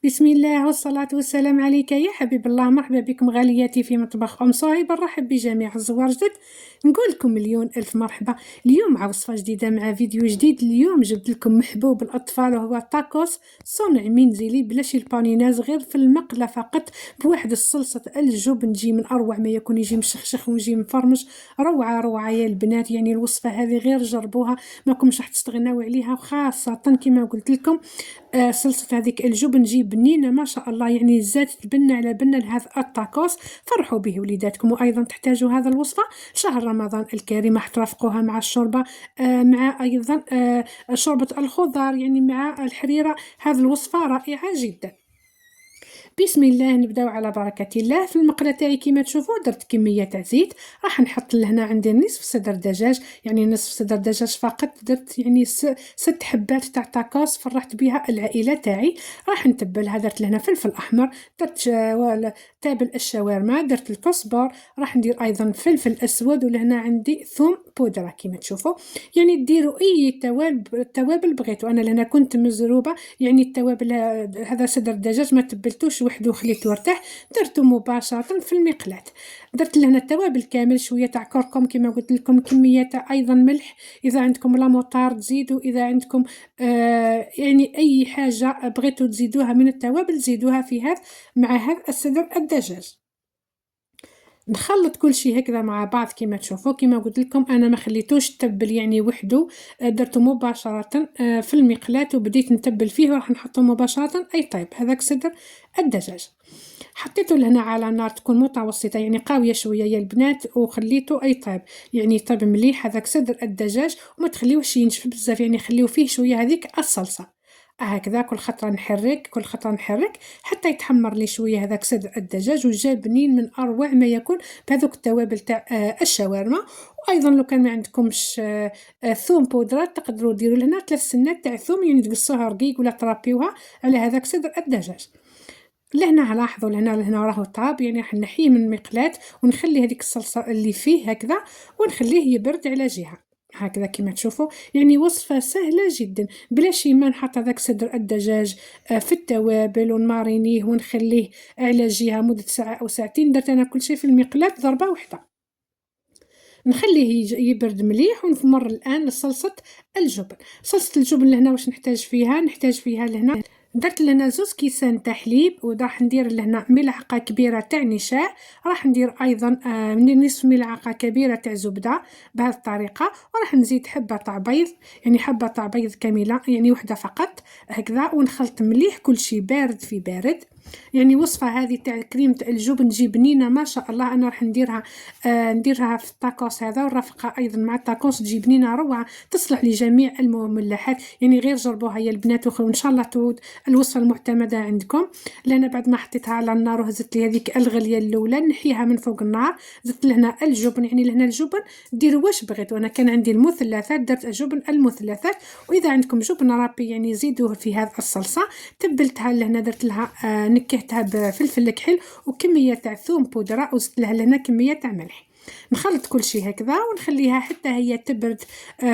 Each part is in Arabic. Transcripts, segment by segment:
بسم الله والصلاة والسلام عليك يا حبيب الله. مرحبا بكم غالياتي في مطبخ أم صهيبة. نرحب بجميع الزوار جدد، نقول لكم مليون ألف مرحبا. اليوم مع وصفة جديدة مع فيديو جديد. اليوم جبت لكم محبوب الأطفال وهو التاكوس، صنع منزلي بلاش البانيناز، غير في المقلة فقط بواحد الصلصة الجبن، تجي من أروع ما يكون، يجي مشخشخ ويجي مفرمش. روعة روعة يا البنات، يعني الوصفة هذه غير جربوها ماكمش راح تستغناو عليها، وخاصة كما قلت لكم صلصة هذيك الجبن تجي بنينة ما شاء الله، يعني زاد بنة على بنة لهذا التاكوس. فرحوا به وليداتكم. وأيضا تحتاجوا هذا الوصفة شهر رمضان الكريم، راح ترافقوها مع الشوربة، مع أيضا شوربة الخضار، يعني مع الحريرة. هذه الوصفة رائعة جدا. بسم الله، نبداو على بركة الله. في المقلة تاعي كيما تشوفوا درت كمية تاع زيت، راح نحط لهنا عندي نصف صدر دجاج، يعني نصف صدر دجاج فقط. درت يعني 6 حبات تاع تاكوس، فرحت بها العائلة تاعي. راح نتبلها، درت لهنا فلفل أحمر، درت تابل الشاورما، درت الكزبر، راح ندير أيضا فلفل أسود، ولهنا عندي ثوم بودرة كيما تشوفوا. يعني ديروا أي توابل بغيتوا. أنا لهنا كنت مزروبة، يعني التوابل هذا صدر الدجاج ما تبلتوش وحده وخليته يرتاح، درته مباشرة في المقلاة. درت لهنا التوابل كامل، شوية تاع كركم كما قلت لكم، كمية تاع أيضا ملح، إذا عندكم لا موطار تزيدوا، إذا عندكم يعني أي حاجة بغيتوا تزيدوها من التوابل زيدوها في هذا مع هذا الصدر الدجاج. نخلط كل شيء هكذا مع بعض كما تشوفوا. كما قلت لكم انا ما خليتوش تبل يعني وحده، درته مباشره في المقلاة وبديت نتبل فيه، وراح نحطه مباشره. اي طيب، هذاك صدر الدجاج حطيته لهنا على نار تكون متوسطه، يعني قاويه شويه يا البنات، وخليته اي طيب، يعني طيب مليح هذاك صدر الدجاج، وما تخليوش ينشف بزاف، يعني خليو فيه شويه هذيك الصلصه. هكذا كل خطرة نحرك، كل خطرة نحرك حتى يتحمر لي شوية هذاك صدر الدجاج، وجا بنين من أروع ما يكون بهذوك التوابل تاع الشاورما. وأيضا لو كان ما عندكمش ثوم بودرة، تقدروا ديروا لهنا 3 سنات تاع ثوم، يعني تقصوها رقيق ولا ترابيوها على هذاك صدر الدجاج. لهنا لاحظوا، لهنا راهو طاب، يعني راح نحيه من المقلاة ونخلي هذيك الصلصة اللي فيه هكذا، ونخليه يبرد على جهة هكذا كما تشوفوا. يعني وصفة سهلة جدا، بلا شي ما نحط هذاك صدر الدجاج في التوابل ونمارينيه ونخليه على جهة مدة ساعة أو ساعتين. درت أنا كل شيء في المقلاة ضربة واحدة، نخليه يبرد مليح. ونمر الآن لصلصة الجبن. صلصة الجبن لهنا واش نحتاج فيها؟ نحتاج فيها لهنا درت لهنا 2 كيسان تاع حليب، وراح ندير لهنا ملعقة كبيرة تاع نشاء، راح ندير أيضا نصف ملعقة كبيرة تاع زبدة بهذه الطريقة، وراح نزيد حبة تاع بيض، يعني حبة تاع بيض كاملة، يعني وحدة فقط هكذا. ونخلط مليح كل شيء بارد في بارد. يعني وصفة هذه تاع كريمة الجبن تجي بنينة ما شاء الله. أنا راح نديرها في التاكوس هذا، ونرافقها أيضا مع التاكوس، تجي بنينة روعة، تصلح لجميع المملحات. يعني غير جربوها يا البنات، وإن شاء الله تعود الوصفة المعتمدة عندكم. لأن بعد ما حطيتها على النار وهزت لي هذيك الغلية الأولى، نحيها من فوق النار، زدت لهنا الجبن، يعني لهنا الجبن ديروا واش بغيتوا. أنا كان عندي المثلثات، درت جبن المثلثات، وإذا عندكم جبن رابي يعني زيدوه في هذه الصلصة. تبلتها لهنا، درت لها نكهتها بفلفل كحل وكمية تاع ثوم بودرة، وزدت لها لهنا كمية تاع ملح. نخلط كل شيء هكذا ونخليها حتى هي تبرد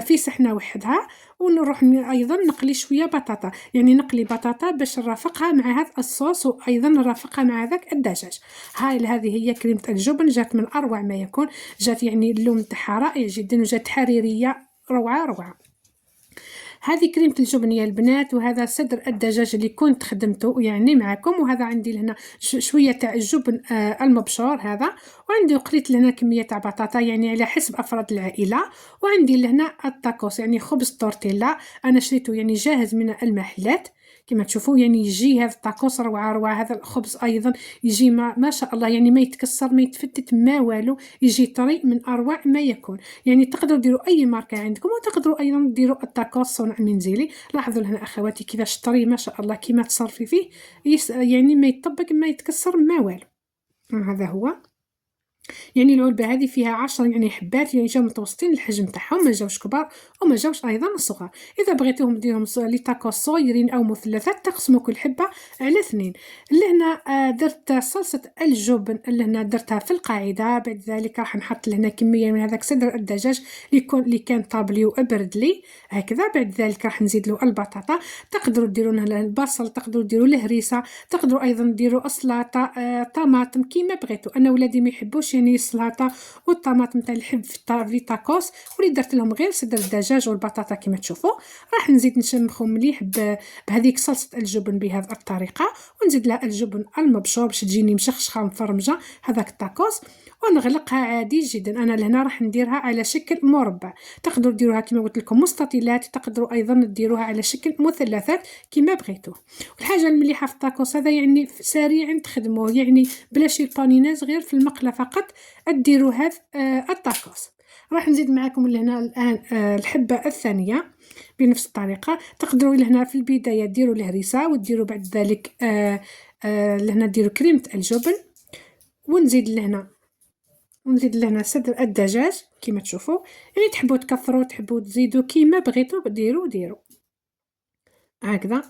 في صحنة وحدها. ونروح أيضا نقلي شوية بطاطا، يعني نقلي بطاطا باش نرافقها مع هذا الصوص، وأيضا نرافقها مع هذاك الدجاج. هذه هي كريمة الجبن، جات من أروع ما يكون، جات يعني اللون تاعها رائع جدا، وجات حريرية روعة روعة. هذه كريمة الجبن يا البنات، وهذا صدر الدجاج اللي كنت خدمته يعني معكم. وهذا عندي لهنا شوية تاع الجبن المبشور هذا، وعندي قليت لهنا كمية تاع بطاطا يعني على حسب أفراد العائلة. وعندي لهنا التاكوس، يعني خبز تورتيلا، أنا شريته يعني جاهز من المحلات كما تشوفوا. يعني يجي هذا التاكوس روعة روعة. هذا الخبز أيضا يجي ما شاء الله، يعني ما يتكسر ما يتفتت ما والو، يجي طري من أروع ما يكون. يعني تقدروا ديروا أي ماركة عندكم، وتقدروا أيضا ديروا التاكوس صنع منزلي. لاحظوا هنا أخواتي كيفاش طري ما شاء الله، كيما تصرفي فيه يعني ما يطبق ما يتكسر ما والو. هذا هو. يعني العلبة هذه فيها 10 يعني حبات، يعني جاو متوسطين الحجم تاعهم، ما جاوش كبار وما جاوش ايضا صغار. اذا بغيتوهم ديرهم لي تاكوس صغيرين او مثلثات تقسموا كل حبه على 2. لهنا درت صلصه الجبن، لهنا درتها في القاعده. بعد ذلك راح نحط لهنا كميه من هذاك صدر الدجاج اللي كان طابلي وابرد لي هكذا. بعد ذلك راح نزيد له البطاطا، تقدروا ديروا له البصل، تقدروا ديروا له هريسه، تقدروا ايضا ديروا السلطه طماطم كيما بغيتوا. انا ولادي ما يحبوش يعني السلطه والطماطم تاع الحب في تاكوس، ولي درت لهم غير صدر الدجاج والبطاطا كما تشوفوا. راح نزيد نشمخو مليح بهذيك صلصه الجبن بهذه الطريقه، ونزيد لها الجبن المبشور باش تجيني مشخشخه مفرمجه هذاك التاكوس، ونغلقها عادي جدا. انا لهنا راح نديرها على شكل مربع، تقدروا ديروها كما قلت لكم مستطيلات، تقدروا ايضا ديروها على شكل مثلثات كما بغيتوا. والحاجه المليحه في التاكوس هذا يعني سريعا تخدموه، يعني بلا شي بانيناج، غير في المقله فقط ديروا هذا التاكوس. راح نزيد معكم لهنا الان الحبه الثانيه بنفس الطريقه. تقدروا لهنا في البدايه ديروا الهريسه، وديروا بعد ذلك لهنا ديروا كريمه الجبن، ونزيد لهنا صدر الدجاج كما تشوفوا. يعني تحبوا تكثروا تحبوا تزيدوا كيما بغيتوا ديروا هكذا.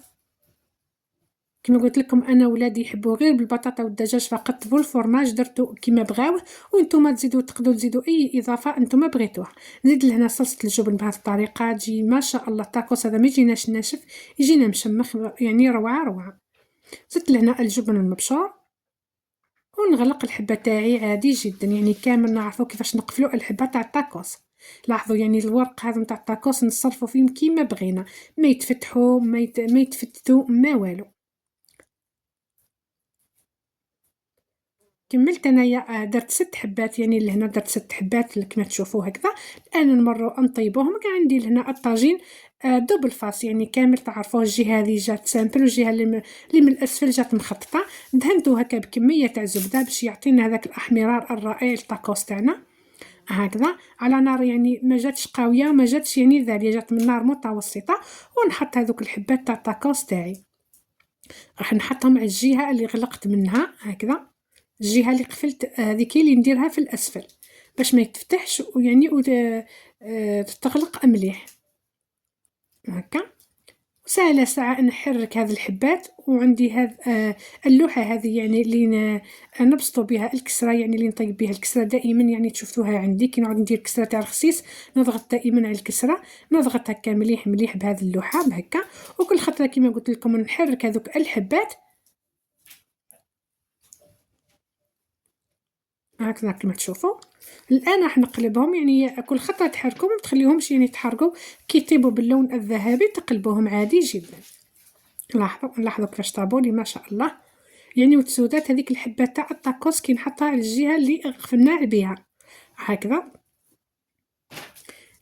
كما قلت لكم انا ولادي يحبوا غير بالبطاطا والدجاج فقط والفرماج، درتو كما بغاوه، وانتم تقدروا تزيدوا اي اضافه انتم بغيتوها. نزيد لهنا صلصه الجبن بهذه الطريقه، تجي ما شاء الله التاكوس هذا ما يجيناش ناشف، يجينا مشمخ يعني روعه. زدت لهنا الجبن المبشور، ونغلق الحبه تاعي عادي جدا. يعني كامل نعرفوا كيفاش نقفلوا الحبه تاع التاكوس. لاحظوا يعني الورق هذا نتاع التاكوس نصرفوا فيهم كيما بغينا، ما يتفتحوا ما يتفتتوا ما والو. كملت انايا درت 6 حبات، يعني لهنا درت 6 حبات كما تشوفوا هكذا. الان نمروا نطيبوهم. كاع عندي لهنا الطاجين دوبل فاس، يعني كامل تعرفوه، الجهه هذه جات سامبل والجهه اللي من الاسفل جات مخططه. دهنتو هكا بكميه تاع زبده باش يعطينا هذاك الاحمرار الرائع الطاكوس تاعنا هكذا، على نار يعني ما جاتش قويه وما جاتش يعني ذاليه، جات من نار متوسطه. ونحط هذوك الحبات تاع الطاكوس تاعي، راح نحطهم على الجهه اللي غلقت منها هكذا. الجهه اللي قفلت هذيك اللي نديرها في الاسفل باش ما يتفتحش ويعني تتغلق مليح هكا. ساعه ساعه نحرك هذه الحبات. وعندي هذه اللوحه هذه يعني اللي نبسطوا بها الكسره، يعني اللي نطيب بها الكسره دائما، يعني تشوفتوها عندي كي نعود ندير كسره تاع الخسيس نضغط دائما على الكسره، نضغط هكا مليح مليح بهذه اللوحه بهكا. وكل خطره كما قلت لكم نحرك هذوك الحبات هكذا كما تشوفوا. الان راح نقلبهم، يعني كل خطره تحركوا ما تخليهمش يعني يتحرقوا، كي يطيبوا باللون الذهبي تقلبوهم عادي جدا. لاحظوا كيفاش طابوا لي ما شاء الله. يعني وتسودات هذيك الحبه تاع الطاكوس كي نحطها على الجهه اللي غفلنا بها هكذا.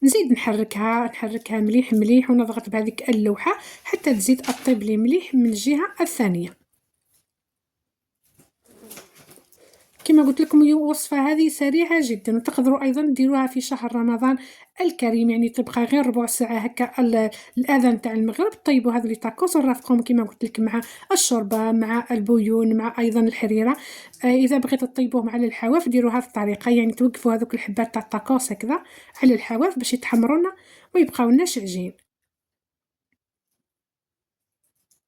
نزيد نحركها مليح مليح، ونضغط بهذيك اللوحه حتى تزيد الطيب لي مليح من الجهه الثانيه. كما قلت لكم الوصفه هذه سريعه جدا، وتقدروا ايضا ديروها في شهر رمضان الكريم، يعني تبقى غير ربع ساعه هكا الاذان تاع المغرب طيبوا هذو لي تاكوس ونرافقهم كما قلت لكم مع الشوربه مع البويون مع ايضا الحريره. اذا بغيتوا تطيبوهم على الحواف ديروا هذه الطريقه، يعني توقفوا هذوك الحبات تاع التاكوس هكذا على الحواف باش يتحمرونا ويبقاو لنا شعجين.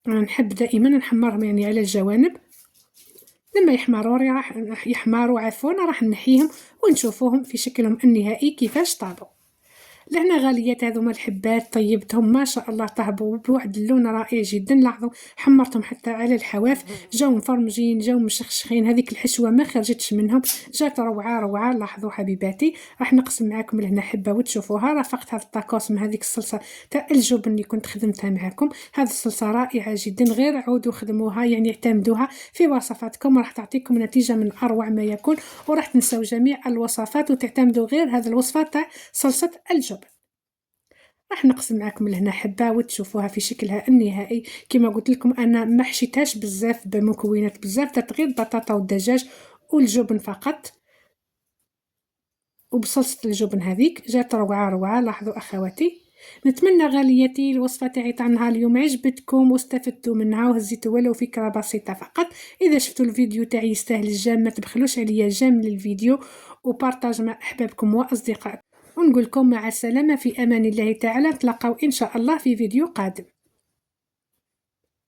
انا نحب دائما نحمرهم يعني على الجوانب، لما يحمروا عفوا راح نحيهم ونشوفوهم في شكلهم النهائي كيفاش طابوا. لهنا غاليات هذوما الحبات طيبتهم ما شاء الله طابوا بواحد اللون رائع جدا. لاحظوا حمرتهم حتى على الحواف، جاو مفرمجين جاو مشخشخين، هذيك الحشوه ما خرجتش منهم، جات روعه. لاحظوا حبيباتي راح نقسم معكم لهنا حبه وتشوفوها. رافقت هذا الطاكوس مع هذيك الصلصه تاع الجبن اللي كنت خدمتها معكم. هذه الصلصه رائعه جدا، غير عودوا خدموها يعني اعتمدوها في وصفاتكم، راح تعطيكم نتيجه من اروع ما يكون. وراح تنسوا جميع الوصفات وتعتمدوا غير هذه الوصفه تاع صلصه الجبن. راح نقسم معكم لهنا حبه وتشوفوها في شكلها النهائي. كما قلت لكم انا ما حشيتهاش بزاف بمكونات بزاف، درت غير البطاطا والدجاج والجبن فقط، وبصلصه الجبن هذيك جات روعه. لاحظوا اخواتي نتمنى غالياتي الوصفة تاعي تاع نهار اليوم عجبتكم واستفدتوا منها وهزيتوا ولو فكرة بسيطة فقط. إذا شفتوا الفيديو تاعي يستاهل الجام ما تبخلوش عليا جام للفيديو وبارطاج مع أحبابكم وأصدقائكم، ونقول لكم مع السلامة في أمان الله تعالى. نتلاقاو إن شاء الله في فيديو قادم.